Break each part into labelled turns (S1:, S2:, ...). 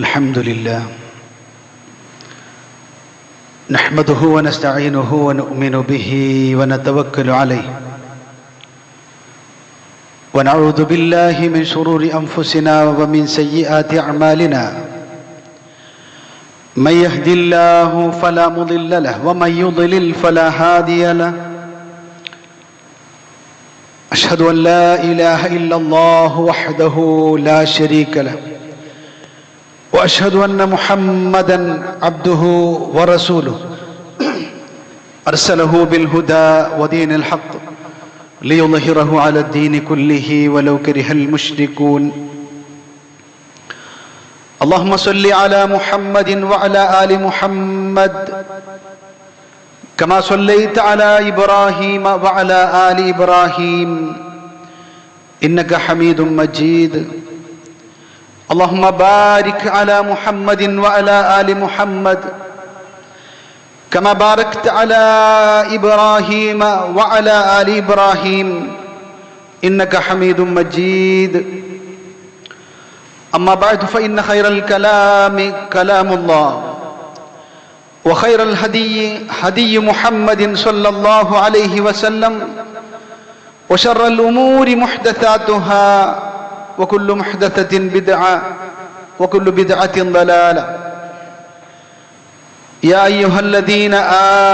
S1: الحمد لله نحمده ونستعينه ونؤمن به ونتوكل عليه ونعوذ بالله من شرور أنفسنا ومن سيئات أعمالنا من يهد الله فلا مضل له ومن يضلل فلا هادي له أشهد أن لا إله إلا الله وحده لا شريك له وأشهد أن محمدًا عبده ورسوله أرسله بالهدى ودين الحق ليظهره على الدين كله ولو كره المشركون اللهم صل على محمد وعلى آل محمد كما صليت على إبراهيم وعلى آل إبراهيم إنك حميد مجيد اللهم بارك على محمد وعلى آل محمد كما باركت على إبراهيم وعلى آل إبراهيم إنك حميد مجيد أما بعد فإن خير الكلام كلام الله وخير الهدي هدي محمد صلى الله عليه وسلم وشر الأمور محدثاتها وكل محدثة بدعة وكل بدعة ضلالة يا أيها الذين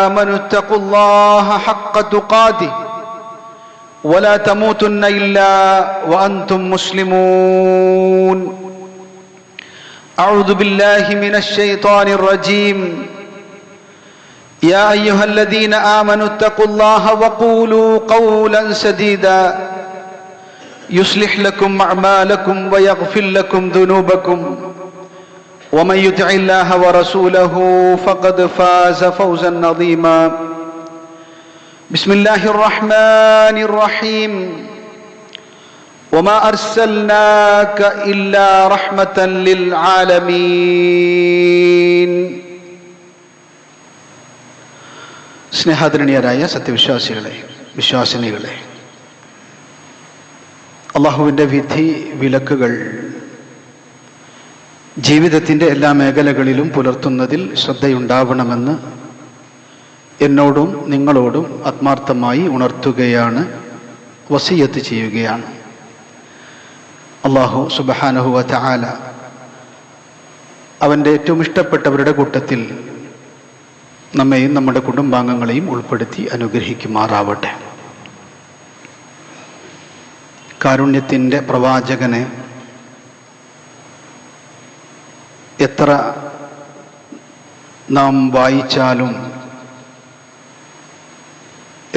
S1: آمنوا اتقوا الله حق تقاته ولا تموتن إلا وأنتم مسلمون أعوذ بالله من الشيطان الرجيم يا أيها الذين آمنوا اتقوا الله وقولوا قولا سديدا يصلح لكم أعمالكم ويغفر لكم ذنوبكم ومن يطع الله ورسوله فقد فاز فوزا عظيما بسم الله الرحمن الرحيم وما أرسلناك إلا رحمة للعالمين സ്നേഹാദരണീയരായ സത്യവിശ്വാസികളെ വിശ്വാസിനികളെ, അള്ളാഹുവിൻ്റെ വിധി വിലക്കുകൾ ജീവിതത്തിൻ്റെ എല്ലാ മേഖലകളിലും പുലർത്തുന്നതിൽ ശ്രദ്ധയുണ്ടാവണമെന്ന് എന്നോടും നിങ്ങളോടും ആത്മാർത്ഥമായി ഉണർത്തുകയാണ്, വസിയത്ത് ചെയ്യുകയാണ്. അള്ളാഹു സുബ്ഹാനഹു വ തആല അവൻ്റെ ഏറ്റവും ഇഷ്ടപ്പെട്ടവരുടെ കൂട്ടത്തിൽ നമ്മെയും നമ്മുടെ കുടുംബാംഗങ്ങളെയും ഉൾപ്പെടുത്തി അനുഗ്രഹിക്കുമാറാവട്ടെ. കാരുണ്യത്തിൻ്റെ പ്രവാചകനെ എത്ര നാം വായിച്ചാലും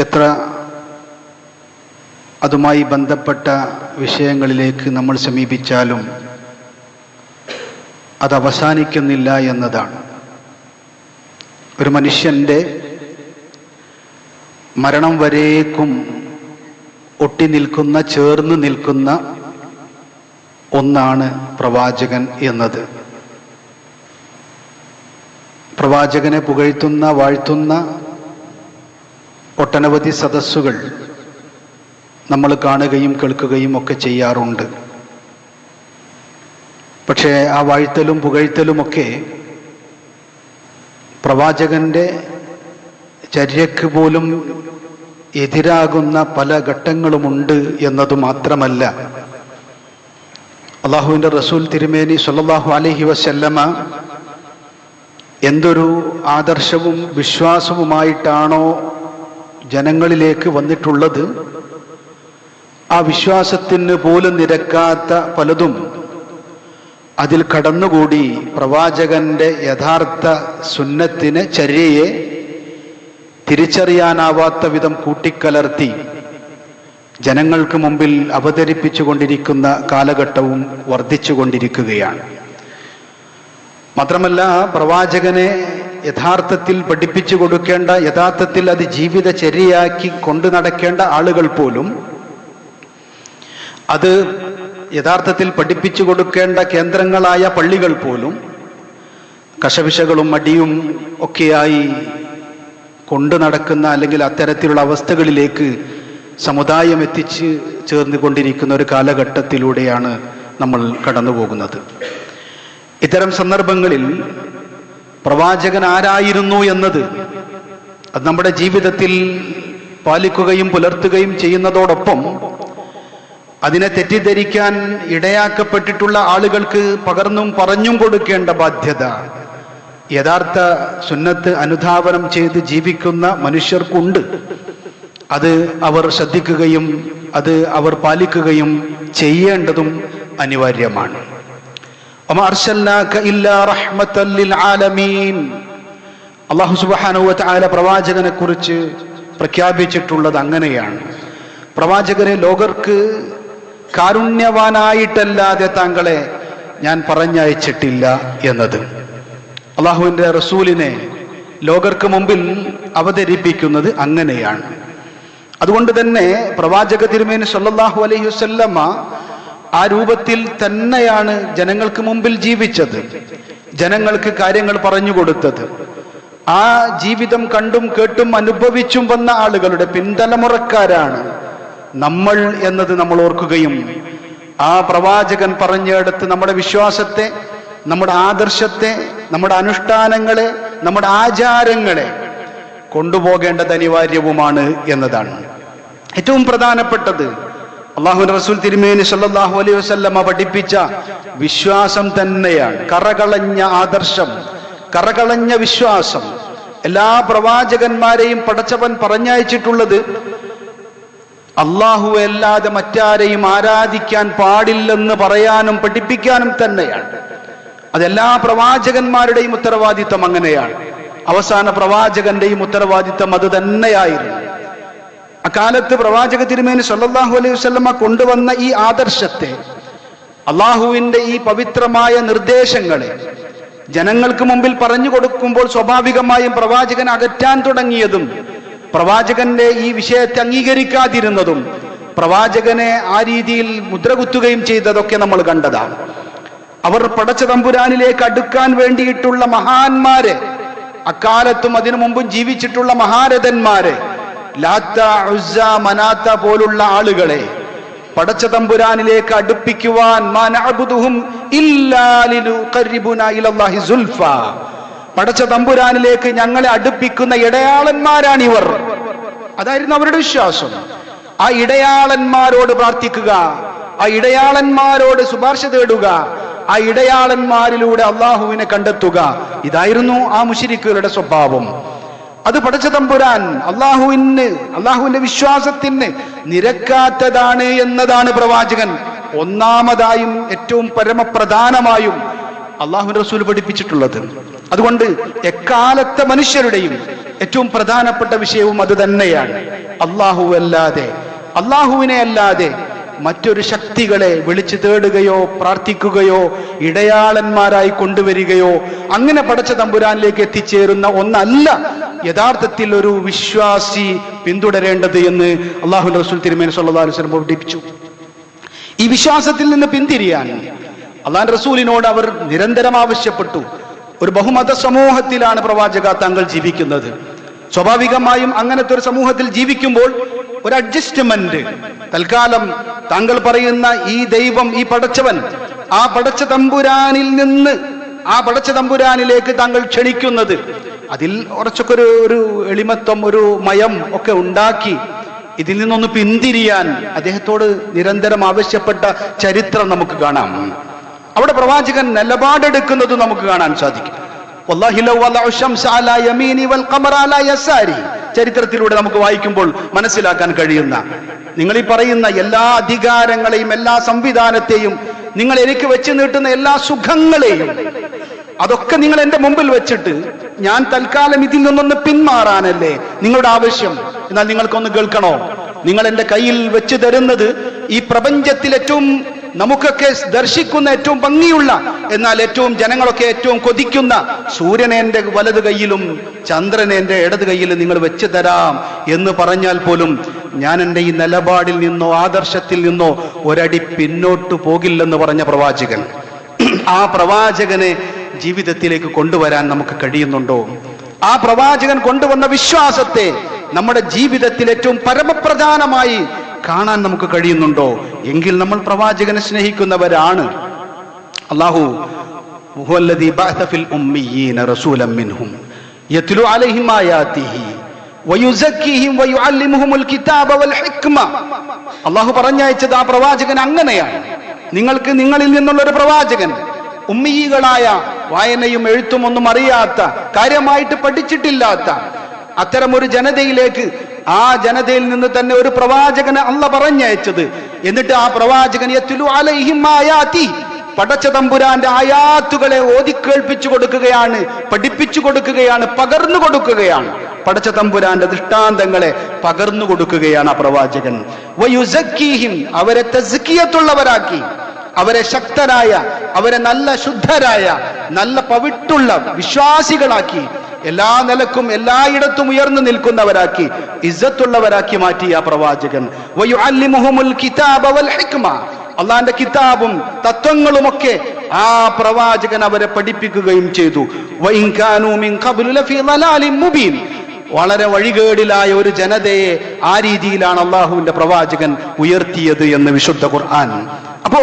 S1: എത്ര അതുമായി ബന്ധപ്പെട്ട വിഷയങ്ങളിലേക്ക് നമ്മൾ സമീപിച്ചാലും അത് അവസാനിക്കുന്നില്ല എന്നതാണ്. ഒരു മനുഷ്യൻ്റെ മരണം വരേക്കും ഒട്ടി നിൽക്കുന്ന, ചേർന്ന് നിൽക്കുന്ന ഒന്നാണ് പ്രവാചകൻ എന്നത്. പ്രവാചകനെ പുകഴ്ത്തുന്ന, വാഴ്ത്തുന്ന ഒട്ടനവധി സദസ്സുകൾ നമ്മൾ കാണുകയും കേൾക്കുകയും ഒക്കെ ചെയ്യാറുണ്ട്. പക്ഷേ ആ വാഴ്ത്തലും പുകഴ്ത്തലുമൊക്കെ പ്രവാചകന്റെ ചര്യക്ക് പോലും എതിരാകുന്ന പല ഘട്ടങ്ങളുമുണ്ട് എന്നതു മാത്രമല്ല, അള്ളാഹുവിൻ്റെ റസൂൽ തിരുമേനി സ്വല്ലല്ലാഹു അലൈഹി വസല്ലമ എന്തൊരു ആദർശവും വിശ്വാസവുമായിട്ടാണോ ജനങ്ങളിലേക്ക് വന്നിട്ടുള്ളത്, ആ വിശ്വാസത്തിന് പോലും നിരക്കാത്ത പലതും അതിൽ കടന്നുകൂടി പ്രവാചകന്റെ യഥാർത്ഥ സുന്നത്തിനെ, ചര്യയെ തിരിച്ചറിയാനാവാത്ത വിധം കൂട്ടിക്കലർത്തി ജനങ്ങൾക്ക് മുമ്പിൽ അവതരിപ്പിച്ചു കൊണ്ടിരിക്കുന്ന കാലഘട്ടവും വർദ്ധിച്ചു കൊണ്ടിരിക്കുകയാണ്. മാത്രമല്ല, പ്രവാചകനെ യഥാർത്ഥത്തിൽ പഠിപ്പിച്ചു കൊടുക്കേണ്ട, യഥാർത്ഥത്തിൽ അത് ജീവിതചര്യയാക്കി കൊണ്ടു നടക്കേണ്ട ആളുകൾ പോലും, അത് യഥാർത്ഥത്തിൽ പഠിപ്പിച്ചു കൊടുക്കേണ്ട കേന്ദ്രങ്ങളായ പള്ളികൾ പോലും കശപിശകളും മടിയും ഒക്കെയായി കൊണ്ടു നടക്കുന്ന, അല്ലെങ്കിൽ അത്തരത്തിലുള്ള അവസ്ഥകളിലേക്ക് സമുദായം എത്തിച്ച് ചേർന്നുകൊണ്ടിരിക്കുന്ന ഒരു കാലഘട്ടത്തിലൂടെയാണ് നമ്മൾ കടന്നു പോകുന്നത്. ഇത്തരം സന്ദർഭങ്ങളിൽ പ്രവാചകൻ ആരായിരുന്നു എന്നത് അത് നമ്മുടെ ജീവിതത്തിൽ പാലിക്കുകയും പുലർത്തുകയും ചെയ്യുന്നതോടൊപ്പം അതിനെ തെറ്റിദ്ധരിക്കാൻ ഇടയാക്കപ്പെട്ടിട്ടുള്ള ആളുകൾക്ക് പകർന്നും പറഞ്ഞും കൊടുക്കേണ്ട ബാധ്യത യഥാർത്ഥ സുന്നത്ത് അനുധാവനം ചെയ്ത് ജീവിക്കുന്ന മനുഷ്യർക്കുണ്ട്. അത് അവർ ശ്രദ്ധിക്കുകയും അത് അവർ പാലിക്കുകയും ചെയ്യേണ്ടതും അനിവാര്യമാണ്. അല്ലാഹു സുബ്ഹാനഹു വ തആല പ്രവാചകനെ കുറിച്ച് പ്രഖ്യാപിച്ചിട്ടുള്ളത് അങ്ങനെയാണ്. പ്രവാചകനെ ലോകർക്ക് കാരുണ്യവാനായിട്ടല്ലാതെ താങ്കളെ ഞാൻ പറഞ്ഞയച്ചിട്ടില്ല എന്നത്. അള്ളാഹുവിൻ്റെ റസൂലിനെ ലോകർക്ക് മുമ്പിൽ അവതരിപ്പിക്കുന്നത് അങ്ങനെയാണ്. അതുകൊണ്ട് തന്നെ പ്രവാചക തിരുമേനി സല്ലല്ലാഹു അലൈഹി വസല്ലമ ആ രൂപത്തിൽ തന്നെയാണ് ജനങ്ങൾക്ക് മുമ്പിൽ ജീവിച്ചത്, ജനങ്ങൾക്ക് കാര്യങ്ങൾ പറഞ്ഞു കൊടുത്തത്. ആ ജീവിതം കണ്ടും കേട്ടും അനുഭവിച്ചും വന്ന ആളുകളുടെ പിൻതലമുറക്കാരാണ് നമ്മൾ എന്നത് നമ്മൾ ഓർക്കുകയും ആ പ്രവാചകൻ പറഞ്ഞെടുത്ത് നമ്മുടെ വിശ്വാസത്തെ, നമ്മുടെ ആദർശത്തെ, നമ്മുടെ അനുഷ്ഠാനങ്ങളെ, നമ്മുടെ ആചാരങ്ങളെ കൊണ്ടുപോകേണ്ടത് അനിവാര്യവുമാണ് എന്നതാണ്. ഏറ്റവും പ്രധാനപ്പെട്ടത് അല്ലാഹുവിന്റെ റസൂൽ തിരുമേനി സല്ലല്ലാഹു അലൈഹി വസല്ലമ പഠിപ്പിച്ച വിശ്വാസം തന്നെയാണ്. കറകളഞ്ഞ ആദർശം, കറകളഞ്ഞ വിശ്വാസം. എല്ലാ പ്രവാചകന്മാരെയും പടച്ചവൻ പറഞ്ഞയച്ചിട്ടുള്ളത് അല്ലാഹു അല്ലാതെ മറ്റാരെയും ആരാധിക്കാൻ പാടില്ലെന്ന് പറയാനും പഠിപ്പിക്കാനും തന്നെയാണ്. അതെല്ലാ പ്രവാചകന്മാരുടെയും ഉത്തരവാദിത്വം അങ്ങനെയാണ്. അവസാന പ്രവാചകന്റെയും ഉത്തരവാദിത്വം അത് തന്നെയായിരുന്നു. അക്കാലത്ത് പ്രവാചക തിരുമേനി സല്ലല്ലാഹു അലൈഹി വസല്ലമ കൊണ്ടുവന്ന ഈ ആദർശത്തെ, അള്ളാഹുവിന്റെ ഈ പവിത്രമായ നിർദ്ദേശങ്ങളെ ജനങ്ങൾക്ക് മുമ്പിൽ പറഞ്ഞു കൊടുക്കുമ്പോൾ സ്വാഭാവികമായും പ്രവാചകൻ അകറ്റാൻ തുടങ്ങിയതും പ്രവാചകന്റെ ഈ വിഷയത്തെ അംഗീകരിക്കാതിരുന്നതും പ്രവാചകനെ ആ രീതിയിൽ മുദ്രകുത്തുകയും ചെയ്തതൊക്കെ നമ്മൾ കണ്ടതാണ്. അവർ പടച്ച തമ്പുരാനിലേക്ക് അടുക്കാൻ വേണ്ടിയിട്ടുള്ള മഹാന്മാരെ, അക്കാലത്തും അതിനു മുമ്പും ജീവിച്ചിട്ടുള്ള മഹാരഥന്മാരെ, ലാത്ത, ഉസ്സ, മനാത്ത പോലുള്ള ആളുകളെ പടച്ച തമ്പുരാനിലേക്ക് അടുപ്പിക്കുവാൻ പടച്ച തമ്പുരാനിലേക്ക് ഞങ്ങളെ അടുപ്പിക്കുന്ന ഇടയാളന്മാരാണിവർ. അതായിരുന്നു അവരുടെ വിശ്വാസം. ആ ഇടയാളന്മാരോട് പ്രാർത്ഥിക്കുക, ആ ഇടയാളന്മാരോട് ശുപാർശ തേടുക, ആ ഇടയാളന്മാരിലൂടെ അള്ളാഹുവിനെ കണ്ടെത്തുക. ഇതായിരുന്നു ആ മുശ്രിക്കുകളുടെ സ്വഭാവം. അത് പടച്ച തമ്പുരാൻ അള്ളാഹുവിന്റെ വിശ്വാസത്തിന് നിരക്കാത്തതാണ് എന്നതാണ് പ്രവാചകൻ ഒന്നാമതായും ഏറ്റവും പരമപ്രധാനമായും അള്ളാഹുവിന്റെ റസൂൽ പഠിപ്പിച്ചിട്ടുള്ളത്. അതുകൊണ്ട് എക്കാലത്തെ മനുഷ്യരുടെയും ഏറ്റവും പ്രധാനപ്പെട്ട വിഷയവും അത് തന്നെയാണ്. അള്ളാഹുവിനെ അല്ലാതെ മറ്റൊരു ശക്തികളെ വിളിച്ചു തേടുകയോ പ്രാർത്ഥിക്കുകയോ ഇടയാളന്മാരായി കൊണ്ടുവരികയോ അങ്ങനെ പടച്ച തമ്പുരാനിലേക്ക് എത്തിച്ചേരുന്ന ഒന്നല്ല യഥാർത്ഥത്തിൽ ഒരു വിശ്വാസി പിന്തുടരേണ്ടത് എന്ന് അല്ലാഹുവിന്റെ റസൂൽ തിരുമേനി സല്ലല്ലാഹു അലൈഹി വസല്ലം പഠിപ്പിച്ചു. ഈ വിശ്വാസത്തിൽ നിന്ന് പിന്തിരിയാൻ അല്ലാഹുവിന്റെ റസൂലിനോട് അവർ നിരന്തരം ആവശ്യപ്പെട്ടു. ഒരു ബഹുമത സമൂഹത്തിലാണ് പ്രവാചക താങ്കൾ ജീവിക്കുന്നത്. സ്വാഭാവികമായും അങ്ങനത്തെ ഒരു സമൂഹത്തിൽ ജീവിക്കുമ്പോൾ ഒരു അഡ്ജസ്റ്റ്മെന്റ്, തൽക്കാലം താങ്കൾ പറയുന്ന ഈ ദൈവം, ഈ പടച്ചവൻ, ആ പടച്ച തമ്പുരാനിൽ നിന്ന് ആ പടച്ച തമ്പുരാനിലേക്ക് താങ്കൾ ക്ഷണിക്കുന്നത്, അതിൽ കുറച്ചൊക്കെ ഒരു എളിമത്വം, ഒരു മയം ഒക്കെ ഉണ്ടാക്കി ഇതിൽ നിന്നൊന്ന് പിന്തിരിയാൻ അദ്ദേഹത്തോട് നിരന്തരം ആവശ്യപ്പെട്ട ചരിത്രം നമുക്ക് കാണാം. അവിടെ പ്രവാചകൻ നിലപാടെടുക്കുന്നത് നമുക്ക് കാണാൻ സാധിക്കും. ചരിത്രത്തിലൂടെ നമുക്ക് വായിക്കുമ്പോൾ മനസ്സിലാക്കാൻ കഴിയുന്ന, നിങ്ങൾ ഈ പറയുന്ന എല്ലാ അധികാരങ്ങളെയും എല്ലാ സംവിധാനത്തെയും, നിങ്ങൾ എനിക്ക് വെച്ച് നീട്ടുന്ന എല്ലാ സുഖങ്ങളെയും, അതൊക്കെ നിങ്ങൾ എന്റെ മുമ്പിൽ വെച്ചിട്ട് ഞാൻ തൽക്കാലം ഇതിൽ നിന്നൊന്ന് പിന്മാറാനല്ലേ നിങ്ങളുടെ ആവശ്യം? എന്നാൽ നിങ്ങൾക്കൊന്ന് കേൾക്കണോ? നിങ്ങൾ എന്റെ കയ്യിൽ വെച്ച് തരുന്നത് ഈ പ്രപഞ്ചത്തിൽ ഏറ്റവും നമുക്കൊക്കെ ദർശിക്കുന്ന ഏറ്റവും ഭംഗിയുള്ള, എന്നാൽ ഏറ്റവും ജനങ്ങളൊക്കെ ഏറ്റവും കൊതിക്കുന്ന സൂര്യനെ എന്റെ വലത് കൈയിലും ചന്ദ്രനെ എന്റെ ഇടത് കൈയിലും നിങ്ങൾ വെച്ച് തരാം എന്ന് പറഞ്ഞാൽ പോലും ഞാൻ എൻ്റെ ഈ നിലപാടിൽ നിന്നോ ആദർശത്തിൽ നിന്നോ ഒരടി പിന്നോട്ട് പോകില്ലെന്ന് പറഞ്ഞ പ്രവാചകൻ, ആ പ്രവാചകനെ ജീവിതത്തിലേക്ക് കൊണ്ടുവരാൻ നമുക്ക് കഴിയുന്നുണ്ടോ? ആ പ്രവാചകൻ കൊണ്ടുവന്ന വിശ്വാസത്തെ നമ്മുടെ ജീവിതത്തിൽ ഏറ്റവും പരമപ്രധാനമായി കാണാൻ നമുക്ക് കഴിയുന്നുണ്ടോ? എങ്കിൽ നമ്മൾ പ്രവാചകനെ സ്നേഹിക്കുന്നവരാണ്. അല്ലാഹു ഹുവല്ലദീ ബഅസ ഫിൽ ഉമ്മീയീന റസൂലൻ മിൻഹും യത്ലു അലൈഹിം ആയാതിഹി വയുസക്കിഹിം വയുഅല്ലിമുഹുൽ കിതാബ വൽ ഹിക്മ. അല്ലാഹു പറഞ്ഞയച്ചത് ആ പ്രവാചകൻ അങ്ങനെയാണ്. നിങ്ങൾക്ക് നിങ്ങളിൽ നിന്നുള്ള ഒരു പ്രവാചകൻ, ഉമ്മീകളായ വായനയും എഴുത്തും ഒന്നും അറിയാത്ത, കാര്യമായിട്ട് പഠിച്ചിട്ടില്ലാത്ത അത്തരമൊരു ജനതയിലേക്ക്, ആ ജനതയിൽ നിന്ന് തന്നെ ഒരു പ്രവാചകനെ അല്ല പറഞ്ഞയച്ചത്. എന്നിട്ട് ആ പ്രവാചകൻ യത്ലു അലൈഹിം ആയാതി, പടച്ച തമ്പുരാന്റെ ആയാത്തുകളെ ഓതിക്കേൾപ്പിച്ചു കൊടുക്കുകയാണ്, പഠിപ്പിച്ചു കൊടുക്കുകയാണ്, പകർന്നു കൊടുക്കുകയാണ്. പടച്ച തമ്പുരാന്റെ ദൃഷ്ടാന്തങ്ങളെ പകർന്നു കൊടുക്കുകയാണ് ആ പ്രവാചകൻ. വയുസക്കീഹിം, അവരെ തസ്കിയത്തുള്ളവരാക്കി, അവരെ ശക്തരായ, അവരെ നല്ല ശുദ്ധരായ, നല്ല പവിട്ടുള്ള വിശ്വാസികളാക്കി, എല്ലാ നിലക്കും എല്ലായിടത്തും ഉയർന്നു നിൽക്കുന്നവരാക്കി, ഇസ്സത്തുള്ളവരാക്കി മാറ്റി ആ പ്രവാചകൻ. വയുഅല്ലിമുഹുൽ കിതാബ വൽ ഹിക്മ, അള്ളാന്റെ കിതാബും തത്വങ്ങളുമൊക്കെ ആ പ്രവാചകൻ അവരെ പഠിപ്പിക്കുകയും ചെയ്തു. വഇൻ കാനൂ മിൻ ഖബ്ലു ലഫീ ളലാലിൻ മുബീൻ, വളരെ വഴികേടിലായ ഒരു ജനതയെ ആ രീതിയിലാണ് അള്ളാഹുവിന്റെ പ്രവാചകൻ ഉയർത്തിയത് എന്ന് വിശുദ്ധ ഖുർആൻ. അപ്പോ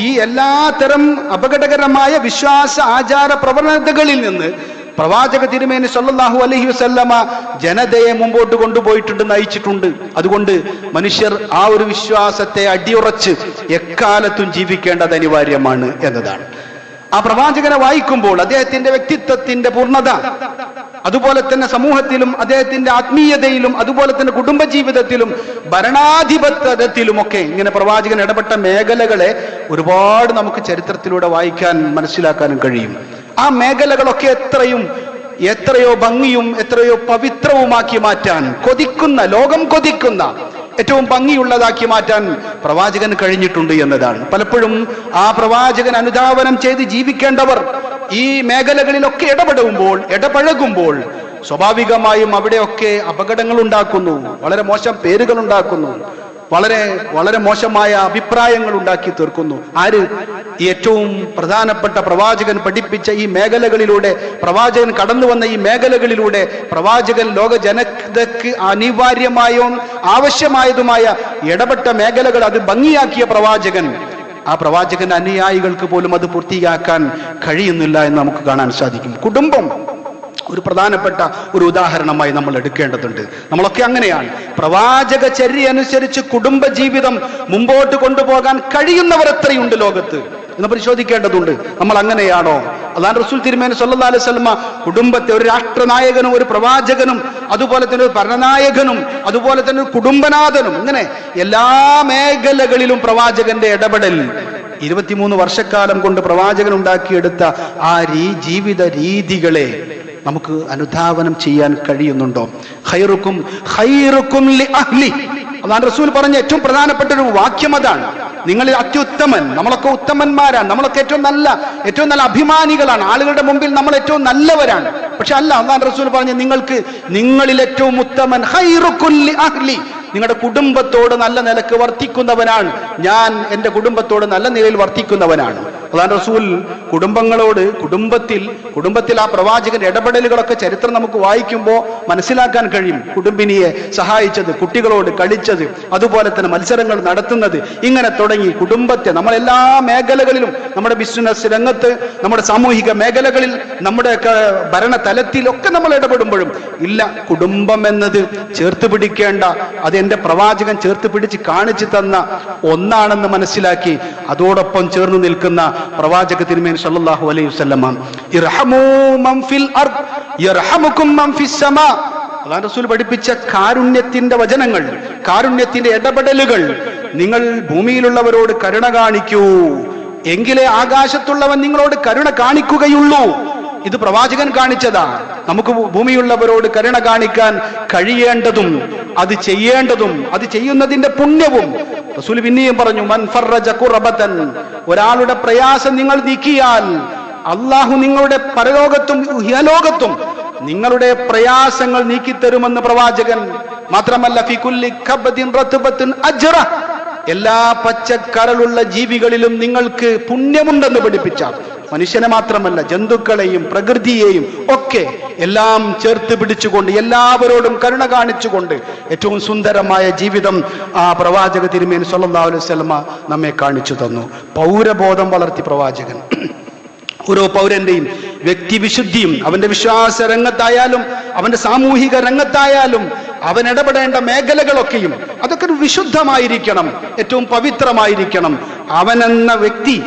S1: ഈ എല്ലാത്തരം അപകടകരമായ വിശ്വാസ ആചാര പ്രവണതകളിൽ നിന്ന് പ്രവാചക തിരുമേനി സല്ലല്ലാഹു അലൈഹി വസല്ലമ ജനതയെ മുമ്പോട്ട് കൊണ്ടുപോയിട്ടുണ്ട്, നയിച്ചിട്ടുണ്ട്. അതുകൊണ്ട് മനുഷ്യർ ആ ഒരു വിശ്വാസത്തെ അടിയുറച്ച് എക്കാലത്തും ജീവിക്കേണ്ടത് അനിവാര്യമാണ് എന്നതാണ്. ആ പ്രവാചകനെ വായിക്കുമ്പോൾ അദ്ദേഹത്തിന്റെ വ്യക്തിത്വത്തിന്റെ പൂർണ്ണത, അതുപോലെ തന്നെ സമൂഹത്തിലും അദ്ദേഹത്തിന്റെ ആത്മീയതയിലും, അതുപോലെ തന്നെ കുടുംബജീവിതത്തിലും ഭരണാധിപത്യത്തിലുമൊക്കെ ഇങ്ങനെ പ്രവാചകൻ ഇടപെട്ട മേഖലകളെ ഒരുപാട് നമുക്ക് ചരിത്രത്തിലൂടെ വായിക്കാൻ മനസ്സിലാക്കാനും കഴിയും. ആ മേഖലകളൊക്കെ എത്രയോ ഭംഗിയും എത്രയോ പവിത്രവുമാക്കി മാറ്റാൻ കൊതിക്കുന്ന, ലോകം കൊതിക്കുന്ന ഏറ്റവും ഭംഗിയുള്ളതാക്കി മാറ്റാൻ പ്രവാചകൻ കഴിഞ്ഞിട്ടുണ്ട് എന്നതാണ്. പലപ്പോഴും ആ പ്രവാചകൻ അനുധാവനം ചെയ്ത് ജീവിക്കേണ്ടവർ ഈ മേഖലകളിലൊക്കെ ഇടപഴകുമ്പോൾ സ്വാഭാവികമായും അവിടെയൊക്കെ അപകടങ്ങൾ ഉണ്ടാക്കുന്നു, വളരെ മോശം പേരുകൾ ഉണ്ടാക്കുന്നു, വളരെ മോശമായ അഭിപ്രായങ്ങൾ ഉണ്ടാക്കി തീർക്കുന്നു. ആര്? ഏറ്റവും പ്രധാനപ്പെട്ട പ്രവാചകൻ പഠിപ്പിച്ച ഈ മേഖലകളിലൂടെ, പ്രവാചകൻ കടന്നു വന്ന ഈ മേഖലകളിലൂടെ, പ്രവാചകൻ ലോക ജനതയ്ക്ക് അനിവാര്യമായും ആവശ്യമായതുമായ ഇടപെട്ട മേഖലകൾ അത് ഭംഗിയാക്കിയ പ്രവാചകൻ, ആ പ്രവാചകന്റെ അനുയായികൾക്ക് പോലും അത് പൂർത്തിയാക്കാൻ കഴിയുന്നില്ല എന്ന് നമുക്ക് കാണാൻ സാധിക്കും. കുടുംബം ഒരു പ്രധാനപ്പെട്ട ഒരു ഉദാഹരണമായി നമ്മൾ എടുക്കേണ്ടതുണ്ട്. നമ്മളൊക്കെ അങ്ങനെയാണ്. പ്രവാചക ചര്യ അനുസരിച്ച് കുടുംബ ജീവിതം മുമ്പോട്ട് കൊണ്ടുപോകാൻ കഴിയുന്നവർ എത്രയുണ്ട് ലോകത്ത് എന്ന് പരിശോധിക്കേണ്ടതുണ്ട്. നമ്മൾ അങ്ങനെയാണോ? അല്ലാഹു റസൂൽ തിരുമേനി സല്ലല്ലാഹു അലൈഹി വസല്ലമ കുടുംബത്തെ ഒരു രാഷ്ട്രനായകനും, ഒരു പ്രവാചകനും, അതുപോലെ തന്നെ ഒരു ഭരണനായകനും, അതുപോലെ തന്നെ ഒരു കുടുംബനാഥനും, ഇങ്ങനെ എല്ലാ മേഖലകളിലും പ്രവാചകന്റെ ഇടപെടൽ 23 വർഷക്കാലം കൊണ്ട് പ്രവാചകൻ ഉണ്ടാക്കിയെടുത്ത ആ ജീവിത രീതികളെ നമുക്ക് അനുധാവനം ചെയ്യാൻ കഴിയുന്നുണ്ടോ? ഖൈറുക്കും ലി അഹ്ലി, അല്ലാഹു റസൂൽ പറഞ്ഞ ഏറ്റവും പ്രധാനപ്പെട്ട ഒരു വാക്യം അതാണ്. നിങ്ങളിൽ അത്യുത്തമൻ, നമ്മളൊക്കെ ഉത്തമന്മാരാണ്, നമ്മളൊക്കെ ഏറ്റവും നല്ല അഭിമാനികളാണ്, ആളുകളുടെ മുമ്പിൽ നമ്മൾ ഏറ്റവും നല്ലവരാണ്. പക്ഷെ അല്ല, അല്ലാഹു റസൂൽ പറഞ്ഞ നിങ്ങളിൽ ഏറ്റവും ഉത്തമൻ ഖൈറുക്കും ലി അഹ്ലി, നിങ്ങളുടെ കുടുംബത്തോട് നല്ല നിലക്ക് വർത്തിക്കുന്നവനാണ് ഞാൻ, എൻ്റെ കുടുംബത്തോട് നല്ല നിലയിൽ വർത്തിക്കുന്നവനാണ്. അല്ലാഹു റസൂൽ കുടുംബത്തിൽ ആ പ്രവാചകന്റെ ഇടപെടലുകളൊക്കെ ചരിത്രം നമുക്ക് വായിക്കുമ്പോൾ മനസ്സിലാക്കാൻ കഴിയും. കുടുംബിനിയെ സഹായിച്ചത്, കുട്ടികളോട് കളിച്ചത്, അതുപോലെ തന്നെ മത്സരങ്ങൾ നടത്തുന്നത്, ഇങ്ങനെ തുടങ്ങി കുടുംബത്തെ നമ്മളെല്ലാ മേഖലകളിലും, നമ്മുടെ ബിസിനസ് രംഗത്ത്, നമ്മുടെ സാമൂഹിക മേഖലകളിൽ, നമ്മുടെ ഭരണ തലത്തിലൊക്കെ നമ്മൾ ഇടപെടുമ്പോഴും ഇല്ല, കുടുംബം എന്നത് ചേർത്ത് പിടിക്കേണ്ട, അത് എന്റെ പ്രവാചകൻ ചേർത്ത് പിടിച്ച് കാണിച്ചു തന്ന ഒന്നാണെന്ന് മനസ്സിലാക്കി അതോടൊപ്പം ചേർന്ന് നിൽക്കുന്ന പ്രവാചക തിരുമേനി സല്ലല്ലാഹു അലൈഹി വസല്ലമ ഇർഹമൂ മൻ ഫിൽ അർദ് യർഹമുകും മൻ ഫിസ് സമാ, അല്ലാഹു റസൂൽ പഠിപ്പിച്ച കാരുണ്യത്തിന്റെ വചനങ്ങൾ, കാരുണ്യത്തിന്റെ ഇടപെടലുകൾ. നിങ്ങൾ ഭൂമിയിലുള്ളവരോട് കരുണ കാണിക്കൂ, എങ്കിലേ ആകാശത്തുള്ളവൻ നിങ്ങളോട് കരുണ കാണിക്കുകയുള്ളൂ. ഇത് പ്രവാചകൻ കാണിച്ചതാ. നമുക്ക് ഭൂമിയുള്ളവരോട് കരുണ കാണിക്കാൻ കഴിയേണ്ടതും അത് ചെയ്യേണ്ടതും അത് ചെയ്യുന്നതിന്റെ പുണ്യവും റസൂൽ പിന്നെയും പറഞ്ഞു, മൻ ഫറജ ഖുർബതൻ, ഒരാളുടെ പ്രയാസം നിങ്ങൾ നീക്കിയാൽ അള്ളാഹു നിങ്ങളുടെ പരലോകത്തും ഇഹലോകത്തും നിങ്ങളുടെ പ്രയാസങ്ങൾ നീക്കിത്തരുമെന്ന് പ്രവാചകൻ. മാത്രമല്ല ഫി കുല്ലി കബ്ദിൻ റത്ബത്തിൻ അജ്റ, എല്ലാ പച്ചക്കരളുള്ള ജീവികളിലും നിങ്ങൾക്ക് പുണ്യമുണ്ടെന്ന് പഠിപ്പിച്ച, മനുഷ്യനെ മാത്രമല്ല ജന്തുക്കളെയും പ്രകൃതിയെയും ഒക്കെ എല്ലാം ചേർത്ത് പിടിച്ചുകൊണ്ട് എല്ലാവരോടും കരുണ കാണിച്ചുകൊണ്ട് ഏറ്റവും സുന്ദരമായ ജീവിതം ആ പ്രവാചക തിരുമേനി സല്ലല്ലാഹു അലൈഹി വസല്ലമ നമ്മെ കാണിച്ചു തന്നു. പൗരബോധം വളർത്തി പ്രവാചകൻ. ഓരോ പൗരന്റെയും വ്യക്തിവിശുദ്ധിയും അവന്റെ വിശ്വാസ രംഗത്തായാലും അവന്റെ സാമൂഹിക രംഗത്തായാലും അവൻ ഇടപെടേണ്ട മേഖലകളൊക്കെയും അതൊക്കെ ഒരു വിശുദ്ധമായിരിക്കണം, ഏറ്റവും പവിത്രമായിരിക്കണം. അവനെന്ന വ്യക്തി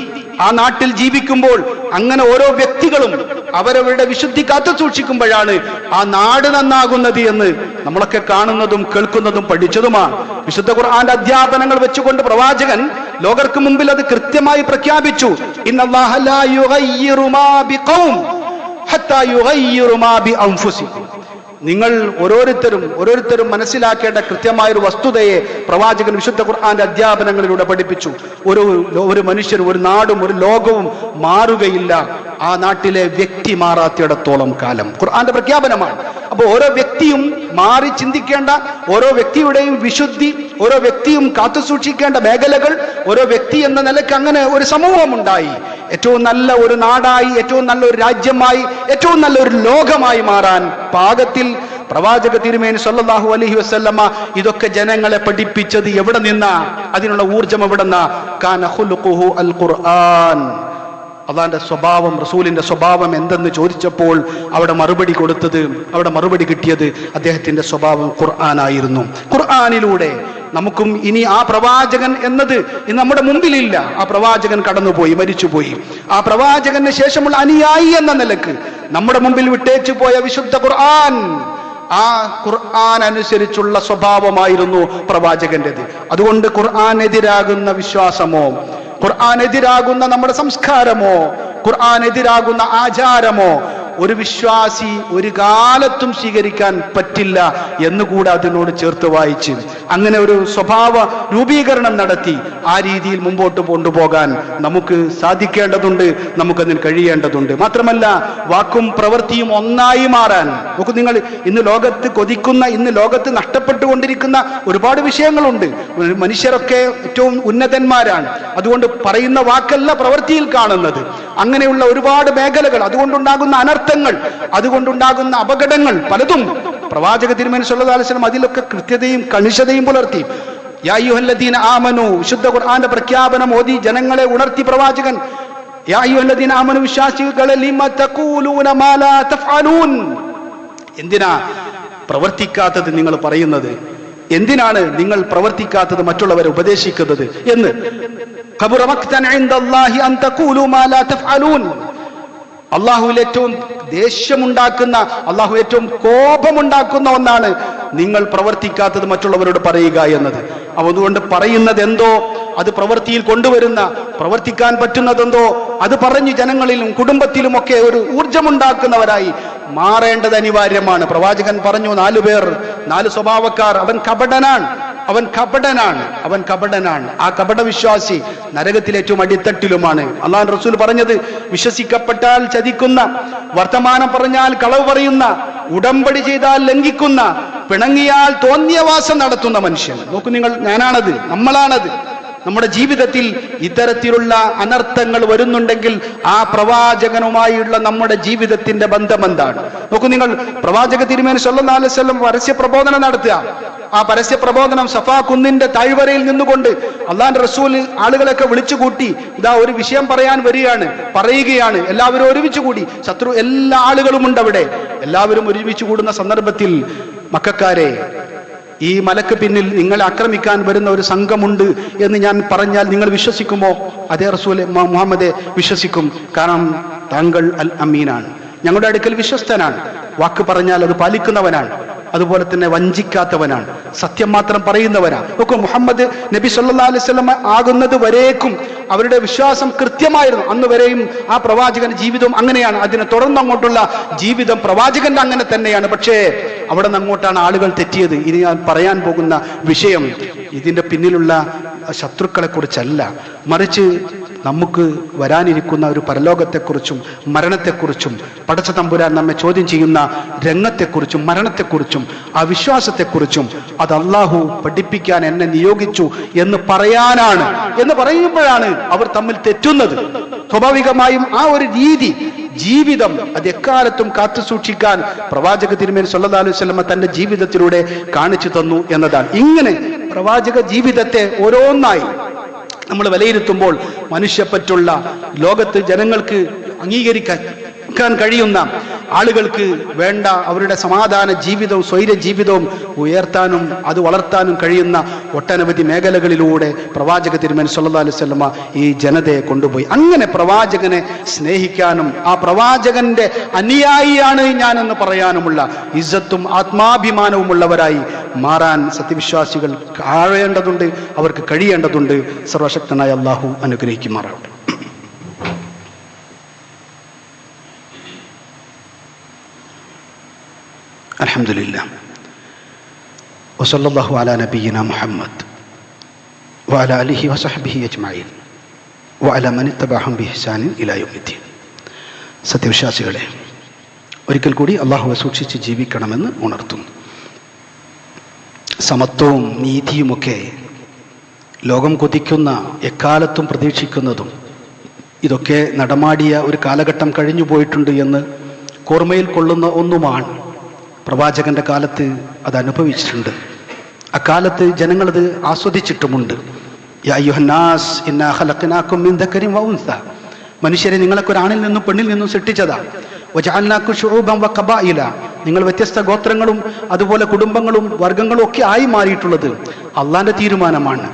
S1: ആ നാട്ടിൽ ജീവിക്കുമ്പോൾ അങ്ങനെ ഓരോ വ്യക്തികളും അവരവരുടെ വിശുദ്ധി കാത്തു സൂക്ഷിക്കുമ്പോഴാണ് ആ നാട് നന്നാകുന്നത് എന്ന് നമ്മളൊക്കെ കാണുന്നതും കേൾക്കുന്നതും പഠിച്ചതുമാണ്. വിശുദ്ധ ഖുർആന്റെ അധ്യാപനങ്ങൾ വെച്ചുകൊണ്ട് പ്രവാചകൻ ലോകർക്ക് മുമ്പിൽ അത് കൃത്യമായി പ്രഖ്യാപിച്ചു. ഇന്നല്ലാഹ ലാ യുഗയ്യിറു മാ ബിഖൗം ഹത്താ യുഗയ്യിറു മാ ബിഅൻഫുസിഹിം. നിങ്ങൾ ഓരോരുത്തരും മനസ്സിലാക്കേണ്ട കൃത്യമായൊരു വസ്തുതയെ പ്രവാചകൻ വിശുദ്ധ ഖുർആന്റെ അധ്യാപനങ്ങളിലൂടെ പഠിപ്പിച്ചു. ഒരു മനുഷ്യരും ഒരു നാടും ഒരു ലോകവും മാറുകയില്ല ആ നാട്ടിലെ വ്യക്തി മാറാത്തിടത്തോളം കാലം. ഖുർആന്റെ പ്രഖ്യാപനമാണ്. അപ്പോൾ ഓരോ വ്യക്തിയും മാറി ചിന്തിക്കേണ്ട, ഓരോ വ്യക്തിയുടെയും വിശുദ്ധി, ഓരോ വ്യക്തിയും കാത്തു സൂക്ഷിക്കേണ്ട മേഖലകൾ, ഓരോ വ്യക്തി എന്ന നിലയ്ക്ക് അങ്ങനെ ഒരു സമൂഹം ഉണ്ടായി. ഏറ്റവും നല്ല ഒരു നാടായി, ഏറ്റവും നല്ലൊരു രാജ്യമായി, ഏറ്റവും നല്ലൊരു ലോകമായി മാറാൻ പാകത്തിൽ പ്രവാചക തിരുമേനി സല്ലല്ലാഹു അലൈഹി വസല്ലമ ഇതൊക്കെ ജനങ്ങളെ പഠിപ്പിച്ചത് എവിടെ നിന്നാ? അതിനുള്ള ഊർജം എവിടെന്നാ? കാന ഖുലുഖുഹു അൽ ഖുർആൻ. അള്ളാന്റെ സ്വഭാവം, റസൂലിന്റെ സ്വഭാവം എന്തെന്ന് ചോദിച്ചപ്പോൾ അവിടെ മറുപടി കിട്ടിയത് അദ്ദേഹത്തിന്റെ സ്വഭാവം ഖുർആനായിരുന്നു. ഖുർആനിലൂടെ നമുക്കും ഇനി ആ പ്രവാചകൻ എന്നത് ഇന്ന് നമ്മുടെ മുമ്പിലില്ല. ആ പ്രവാചകൻ കടന്നുപോയി, മരിച്ചുപോയി. ആ പ്രവാചകന് ശേഷമുള്ള അനുയായി എന്ന നിലക്ക് നമ്മുടെ മുമ്പിൽ വിട്ടേച്ചു പോയ വിശുദ്ധ ഖുർആൻ, ആ ഖുർആൻ അനുസരിച്ചുള്ള സ്വഭാവമായിരുന്നു പ്രവാചകന്റേത്. അതുകൊണ്ട് ഖുർആനെതിരാകുന്ന വിശ്വാസമോ, ഖുർആനെതിരാകുന്ന നമ്മുടെ സംസ്കാരമോ, ഖുർആനെതിരാകുന്ന ആചാരമോ ഒരു വിശ്വാസി ഒരു കാലത്തും സ്വീകരിക്കാൻ പറ്റില്ല എന്നുകൂടെ അതിനോട് ചേർത്ത് വായിച്ച് അങ്ങനെ ഒരു സ്വഭാവ രൂപീകരണം നടത്തി ആ രീതിയിൽ മുമ്പോട്ട് കൊണ്ടുപോകാൻ നമുക്ക് സാധിക്കേണ്ടതുണ്ട്, നമുക്കതിന് കഴിയേണ്ടതുണ്ട്. മാത്രമല്ല വാക്കും പ്രവൃത്തിയും ഒന്നായി മാറാൻ നോക്കൂ. നിങ്ങൾ ഇന്ന് ലോകത്ത് കൊതിക്കുന്ന, ഇന്ന് ലോകത്ത് നഷ്ടപ്പെട്ടുകൊണ്ടിരിക്കുന്ന ഒരുപാട് വിഷയങ്ങളുണ്ട്. മനുഷ്യരൊക്കെ ഏറ്റവും ഉന്നതന്മാരാണ്. അതുകൊണ്ട് പറയുന്ന വാക്കല്ല പ്രവൃത്തിയിൽ കാണുന്നത്. അങ്ങനെയുള്ള ഒരുപാട് മേഖലകൾ, അതുകൊണ്ടുണ്ടാകുന്ന അനർത്ഥങ്ങൾ, അതുകൊണ്ടുണ്ടാകുന്ന അപകടങ്ങൾ പലതും പ്രവാചക തിരുമേനി സല്ലല്ലാഹു അലൈഹി വസല്ലം അതിലൊക്കെ കൃത്യതയും കണിശതയും പുലർത്തി. യാ അയ്യുഹല്ലദീന ആമനു, വിശുദ്ധ ഖുർആന്റെ പ്രഖ്യാപനം ഓതി ജനങ്ങളെ ഉണർത്തി പ്രവാചകൻ. യാ അയ്യുഹല്ലദീന ആമനു, വിശ്വാസികളെ, ലിമ തഖൂലൂന മാ ലാ തഫ്അലൂൻ. എന്തിനാ പ്രവർത്തിക്കാത്തത് നിങ്ങൾ പറയുന്നത്? എന്തിനാണ് നിങ്ങൾ പ്രവർത്തിക്കാത്തത്, മറ്റുള്ളവരെ ഉപദേശിക്കുന്നത് എന്ന്? കബുറ മഖ്തൻ ഇൻദല്ലാഹി അൻ തഖൂലു മാ ലാ തഫ്അലൂൻ. അള്ളാഹുവിൽ ഏറ്റവും ദേഷ്യമുണ്ടാക്കുന്ന, അള്ളാഹു ഏറ്റവും കോപമുണ്ടാക്കുന്ന ഒന്നാണ് നിങ്ങൾ പ്രവർത്തിക്കാത്തത് മറ്റുള്ളവരോട് പറയുക എന്നത്. അതുകൊണ്ട് പറയുന്നത് എന്തോ അത് പ്രവൃത്തിയിൽ കൊണ്ടുവരുന്ന, പ്രവർത്തിക്കാൻ പറ്റുന്നതെന്തോ അത് പറഞ്ഞ് ജനങ്ങളിലും കുടുംബത്തിലും ഒക്കെ ഒരു ഊർജമുണ്ടാക്കുന്നവരായി മാറേണ്ടത് അനിവാര്യമാണ്. പ്രവാചകൻ പറഞ്ഞു, 4 പേർ, 4 സ്വഭാവക്കാർ. അവൻ കപടനാണ്. ആ കപടവിശ്വാസി നരകത്തിലെ ഏറ്റവും അടിത്തട്ടിലുമാണ്. അള്ളാഹു റസൂൽ പറഞ്ഞത്, വിശ്വസിക്കപ്പെട്ടാൽ ചതിക്കുന്ന, വർത്തമാനം പറഞ്ഞാൽ കളവ് പറയുന്ന, ഉടമ്പടി ചെയ്താൽ ലംഘിക്കുന്ന, പിണങ്ങിയാൽ തോന്നിയവാസം നടത്തുന്ന മനുഷ്യൻ. നോക്കൂ നിങ്ങൾ, ഞാനാണത്, നമ്മളാണത്. നമ്മുടെ ജീവിതത്തിൽ ഇത്തരത്തിലുള്ള അനർത്ഥങ്ങൾ വരുന്നുണ്ടെങ്കിൽ ആ പ്രവാചകനുമായുള്ള നമ്മുടെ ജീവിതത്തിന്റെ ബന്ധം എന്താണ്? നോക്കൂ നിങ്ങൾ, പ്രവാചക തിരുമേനി സല്ലല്ലാഹു അലൈഹി വസല്ലം പരസ്യ പ്രബോധനം നടത്തുക. ആ പരസ്യ പ്രബോധനം സഫാ കുന്നിന്റെ താഴ്വരയിൽ നിന്നുകൊണ്ട് അള്ളാന്റെ റസൂൽ ആളുകളൊക്കെ വിളിച്ചുകൂട്ടി, ഇതാ ഒരു വിഷയം പറയാൻ പറയുകയാണ്. എല്ലാവരും ഒരുമിച്ച് കൂടി, എല്ലാ ആളുകളും ഉണ്ട് അവിടെ. എല്ലാവരും ഒരുമിച്ച് കൂടുന്ന സന്ദർഭത്തിൽ, മക്കക്കാരെ, ഈ മലക്ക് പിന്നിൽ നിങ്ങളെ ആക്രമിക്കാൻ വരുന്ന ഒരു സംഘമുണ്ട് എന്ന് ഞാൻ പറഞ്ഞാൽ നിങ്ങൾ വിശ്വസിക്കുമോ? അതേ റസൂൽ മുഹമ്മദെ, വിശ്വസിക്കും. കാരണം താങ്കൾ അൽ അമീനാണ്, ഞങ്ങളുടെ അടുക്കൽ വിശ്വസ്തനാണ്, വാക്ക് പറഞ്ഞാൽ അത് പാലിക്കുന്നവനാണ്, അതുപോലെ തന്നെ വഞ്ചിക്കാത്തവനാണ്, സത്യം മാത്രം പറയുന്നവനാണ്. നോക്കൂ, മുഹമ്മദ് നബി സല്ലല്ലാഹു അലൈഹി വസല്ലം ആകുന്നത് വരേക്കും അവരുടെ വിശ്വാസം കൃത്യമായിരുന്നു. അന്ന് വരെയും ആ പ്രവാചകന്റെ ജീവിതം അങ്ങനെയാണ്. അതിനെ തുടർന്ന് അങ്ങോട്ടുള്ള ജീവിതം പ്രവാചകന്റെ അങ്ങനെ തന്നെയാണ്. പക്ഷേ അവിടെ നിന്ന് അങ്ങോട്ടാണ് ആളുകൾ തെറ്റിയത്. ഇനി ഞാൻ പറയാൻ പോകുന്ന വിഷയം ഇതിന്റെ പിന്നിലുള്ള ശത്രുക്കളെ കുറിച്ചല്ല, മറിച്ച് നമുക്ക് വരാനിരിക്കുന്ന ഒരു പരലോകത്തെക്കുറിച്ചും മരണത്തെക്കുറിച്ചും പടച്ച തമ്പുരാൻ നമ്മെ ചോദ്യം ചെയ്യുന്ന രംഗത്തെക്കുറിച്ചും മരണത്തെക്കുറിച്ചും ആ വിശ്വാസത്തെക്കുറിച്ചും അത് അള്ളാഹു പഠിപ്പിക്കാൻ എന്നെ നിയോഗിച്ചു എന്ന് പറയാനാണ്. എന്ന് പറയുമ്പോഴാണ് അവർ തമ്മിൽ തെറ്റുന്നത്. സ്വാഭാവികമായും ആ ഒരു രീതി, ജീവിതം, അത് എക്കാലത്തും കാത്തു സൂക്ഷിക്കാൻ പ്രവാചക തിരുമേനി സല്ലല്ലാഹു അലൈഹി വസല്ലം തന്റെ ജീവിതത്തിലൂടെ കാണിച്ചു തന്നു എന്നതാണ്. ഇങ്ങനെ പ്രവാചക ജീവിതത്തെ ഓരോന്നായി നമ്മൾ വിലയിരുത്തുമ്പോൾ മനുഷ്യപ്പറ്റുള്ള, ലോകത്ത് ജനങ്ങൾക്ക് അംഗീകരിക്കാൻ കഴിയുന്ന ആളുകൾക്ക് വേണ്ട അവരുടെ സമാധാന ജീവിതവും സ്വൈര ജീവിതവും ഉയർത്താനും അത് വളർത്താനും കഴിയുന്ന ഒട്ടനവധി മേഖലകളിലൂടെ പ്രവാചക തിരുമേനി സല്ലല്ലാഹു അലൈഹി വസല്ലമ ഈ ജനതയെ കൊണ്ടുപോയി. അങ്ങനെ പ്രവാചകനെ സ്നേഹിക്കാനും ആ പ്രവാചകന്റെ അനുയായിയാണ് ഞാനെന്ന് പറയാനുമുള്ള ഇസ്സത്തും ആത്മാഭിമാനവുമുള്ളവരായി മാറാൻ സത്യവിശ്വാസികൾ കഴിയേണ്ടതുണ്ട്, അവർക്ക് കഴിയേണ്ടതുണ്ട്. സർവശക്തനായ അല്ലാഹു അനുഗ്രഹിക്കുമാറാവട്ടെ. അൽഹംദുലില്ലാ വസല്ലല്ലാഹു അലാ നബിയിനാ മുഹമ്മദ് വഅലാ ആലിഹി വസഹ്ബിഹി അജ്മഈൻ വഅലാ മൻ ഇത്തബഅഹും ബിഇഹ്സാനിൻ ഇലാ യൗമിദ്ദീൻ. സത്യവിശ്വാസികളെ, ഒരിക്കൽ കൂടി അല്ലാഹുവെ സൂക്ഷിച്ച് ജീവിക്കണമെന്ന് ഉണർത്തുന്നു. സമത്വവും നീതിയുമൊക്കെ ലോകം കൊതിക്കുന്ന, എക്കാലത്തും പ്രതീക്ഷിക്കുന്നതും ഇതൊക്കെ നടമാടിയ ഒരു കാലഘട്ടം കഴിഞ്ഞു പോയിട്ടുണ്ട് എന്ന് ഓർമ്മയിൽ കൊള്ളുന്ന ഒന്നുമാണ്. പ്രവാചകന്റെ കാലത്ത് അത് അനുഭവിച്ചിട്ടുണ്ട്. അക്കാലത്ത് ജനങ്ങളത് ആസ്വദിച്ചിട്ടുമുണ്ട്. യാ അയ്യുഹന്നാസ് ഇന്നാ ഖലഖനാകും മിൻ ദക്കരിൻ വ ഉൻസ, മനുഷ്യരെ നിങ്ങളൊക്കെ ഒരാണിൽ നിന്നും പെണ്ണിൽ നിന്നും സൃഷ്ടിച്ചതാ. വജഅൽനാകും ശുഊബൻ വ ഖബായില, നിങ്ങൾ വ്യത്യസ്ത ഗോത്രങ്ങളും അതുപോലെ കുടുംബങ്ങളും വർഗങ്ങളും ഒക്കെ ആയി മാറിയിട്ടുള്ളത് അള്ളാന്റെ തീരുമാനമാണ്.